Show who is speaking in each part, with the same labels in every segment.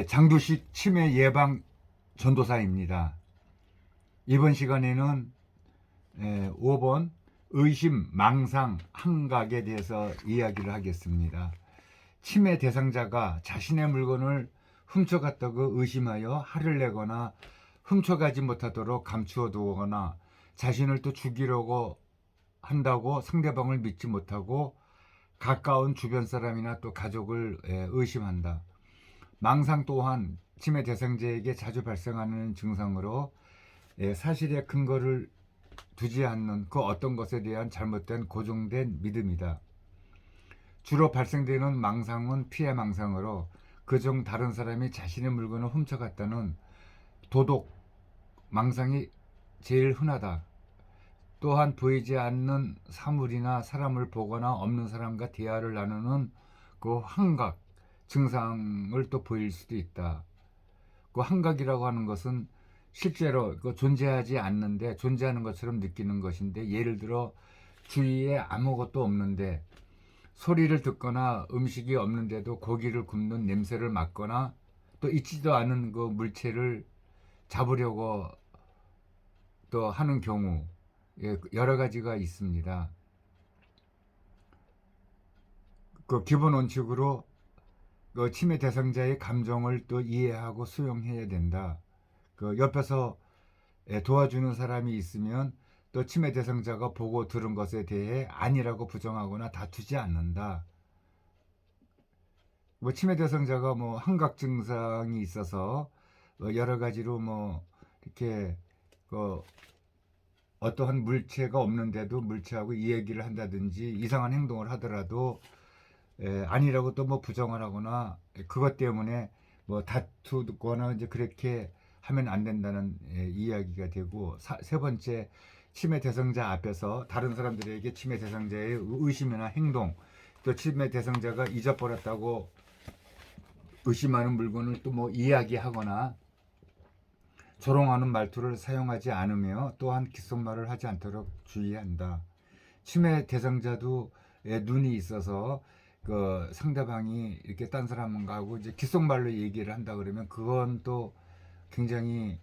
Speaker 1: 장두식 치매 예방 전도사입니다. 이번 시간에는 5번 의심, 망상, 항각에 대해서 이야기를 하겠습니다. 치매 대상자가 자신의 물건을 훔쳐갔다고 의심하여 화를 내거나 훔쳐가지 못하도록 감추어 두거나 자신을 또 죽이려고 한다고 상대방을 믿지 못하고 가까운 주변 사람이나 또 가족을 의심한다. 망상 또한 치매 대상자에게 자주 발생하는 증상으로 사실의 근거를 두지 않는 그 어떤 것에 대한 잘못된 고정된 믿음이다. 주로 발생되는 망상은 피해 망상으로 그중 다른 사람이 자신의 물건을 훔쳐갔다는 도덕 망상이 제일 흔하다. 또한 보이지 않는 사물이나 사람을 보거나 없는 사람과 대화를 나누는 그 환각 증상을 또 보일 수도 있다. 그 환각이라고 하는 것은 실제로 존재하지 않는데 존재하는 것처럼 느끼는 것인데, 예를 들어 주위에 아무것도 없는데 소리를 듣거나 음식이 없는데도 고기를 굽는 냄새를 맡거나 또 있지도 않은 그 물체를 잡으려고 또 하는 경우, 여러 가지가 있습니다. 그 기본 원칙으로 그 치매 대상자의 감정을 또 이해하고 수용해야 된다. 그 옆에서 도와주는 사람이 있으면 또 치매 대상자가 보고 들은 것에 대해 아니라고 부정하거나 다투지 않는다. 뭐 치매 대상자가 뭐 환각 증상이 있어서 여러 가지로 뭐 이렇게 그 어떠한 물체가 없는데도 물체하고 이 얘기를 한다든지 이상한 행동을 하더라도 아니라고 또 뭐 부정을 하거나 그것 때문에 뭐 다투거나 이제 그렇게 하면 안 된다는 이야기가 되고, 세 번째, 치매 대상자 앞에서 다른 사람들에게 치매 대상자의 의심이나 행동, 또 치매 대상자가 잊어버렸다고 의심하는 물건을 또 뭐 이야기하거나 조롱하는 말투를 사용하지 않으며 또한 귓속말을 하지 않도록 주의한다. 치매 대상자도 눈이 있어서 그 상대방이 이렇게 딴 사람하고 이제 귓속말로 얘기를 한다 그러면 그건 또 굉장히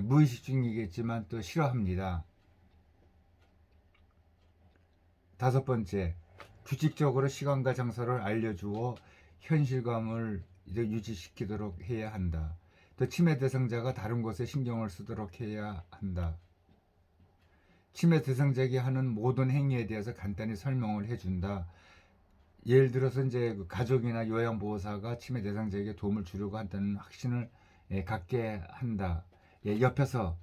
Speaker 1: 무의식 중이겠지만 또 싫어합니다. 다섯 번째, 규칙적으로 시간과 장소를 알려주어 현실감을 이제 유지시키도록 해야 한다. 또 치매 대상자가 다른 곳에 신경을 쓰도록 해야 한다. 치매 대상자에게 하는 모든 행위에 대해서 간단히 설명을 해준다. 예를 들어서 이제 그 가족이나 요양보호사가 치매 대상자에게 도움을 주려고 한다는 확신을 갖게 한다. 옆에서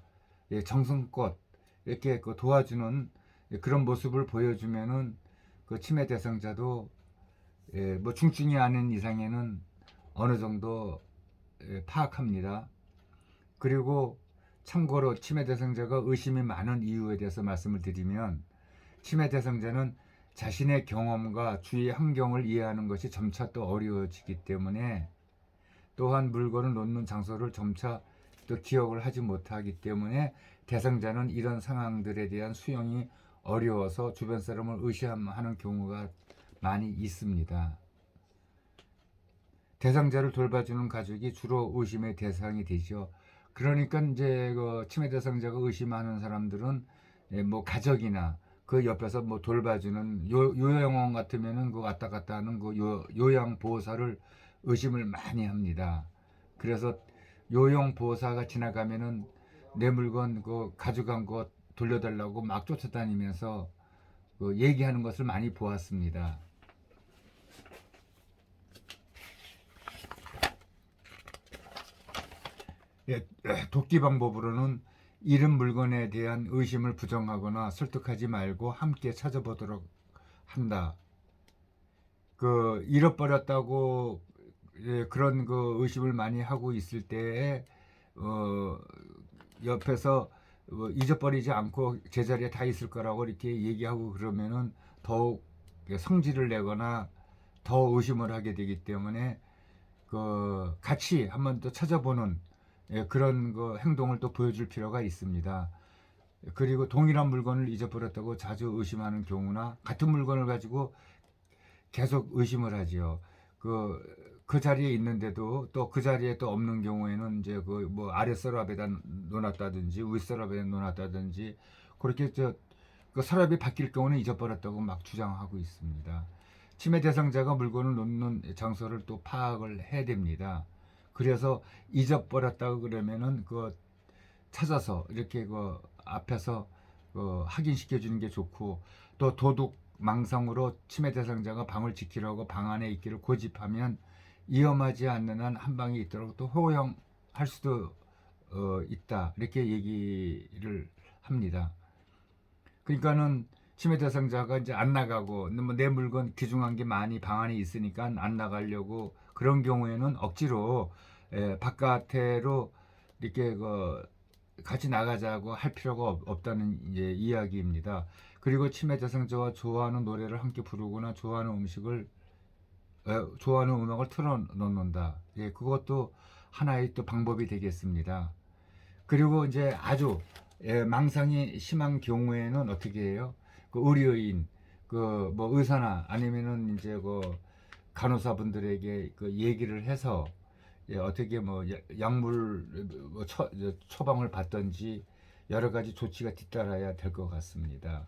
Speaker 1: 정성껏 이렇게 그 도와주는 그런 모습을 보여주면은 그 치매 대상자도 뭐 중증이 아닌 이상에는 어느 정도 파악합니다. 그리고 참고로 치매 대상자가 의심이 많은 이유에 대해서 말씀을 드리면, 치매 대상자는 자신의 경험과 주위 환경을 이해하는 것이 점차 또 어려워지기 때문에, 또한 물건을 놓는 장소를 점차 또 기억을 하지 못하기 때문에 대상자는 이런 상황들에 대한 수용이 어려워서 주변 사람을 의심하는 경우가 많이 있습니다. 대상자를 돌봐주는 가족이 주로 의심의 대상이 되죠. 그러니까 이제 그 치매 대상자가 의심하는 사람들은 뭐 가족이나 그 옆에서 뭐 돌봐주는 요양원 같으면은 그 왔다 갔다 하는 그 요양 보호사를 의심을 많이 합니다. 그래서 요양 보호사가 지나가면은 내 물건 그 가져간 거 돌려달라고 막 쫓아다니면서 그 얘기하는 것을 많이 보았습니다. 돕기 방법으로는 잃은 물건에 대한 의심을 부정하거나 설득하지 말고 함께 찾아보도록 한다. 그 잃어버렸다고 그런 그 의심을 많이 하고 있을 때에 옆에서 잊어버리지 않고 제자리에 다 있을 거라고 이렇게 얘기하고 그러면은 더욱 성질을 내거나 더 의심을 하게 되기 때문에 그 같이 한번 또 찾아보는 그런 그 행동을 또 보여줄 필요가 있습니다. 그리고 동일한 물건을 잊어버렸다고 자주 의심하는 경우나 같은 물건을 가지고 계속 의심을 하지요. 그 그 자리에 있는데도 또 그 자리에 또 없는 경우에는 이제 그 뭐 아래 서랍에다 놓았다든지 위 서랍에 놓았다든지 그렇게 그 서랍이 바뀔 경우는 잊어버렸다고 막 주장하고 있습니다. 침해 대상자가 물건을 놓는 장소를 또 파악을 해야 됩니다. 그래서 잊어버렸다고 그러면은 그 찾아서 이렇게 그 앞에서 그 확인시켜 주는 게 좋고, 또 도둑 망상으로 침해 대상자가 방을 지키려고 방 안에 있기를 고집하면 위험하지 않는 한 한 방에 있도록 또 허용할 수도 있다, 이렇게 얘기를 합니다. 그러니까는 침해 대상자가 이제 안 나가고 뭐 내 물건 귀중한 게 많이 방 안에 있으니까 안 나가려고 그런 경우에는 억지로 바깥으로 이렇게 그 같이 나가자고 할 필요가 없다는 이제 이야기입니다. 그리고 침해 대상자와 좋아하는 노래를 함께 부르거나 좋아하는 음악을 틀어 놓는다. 예, 그것도 하나의 또 방법이 되겠습니다. 그리고 이제 아주 망상이 심한 경우에는 어떻게 해요? 그 의료인, 그 뭐 의사나 아니면은 이제 그 간호사분들에게 그 얘기를 해서 어떻게 뭐 약물 뭐 처방을 받든지 여러 가지 조치가 뒤따라야 될 것 같습니다.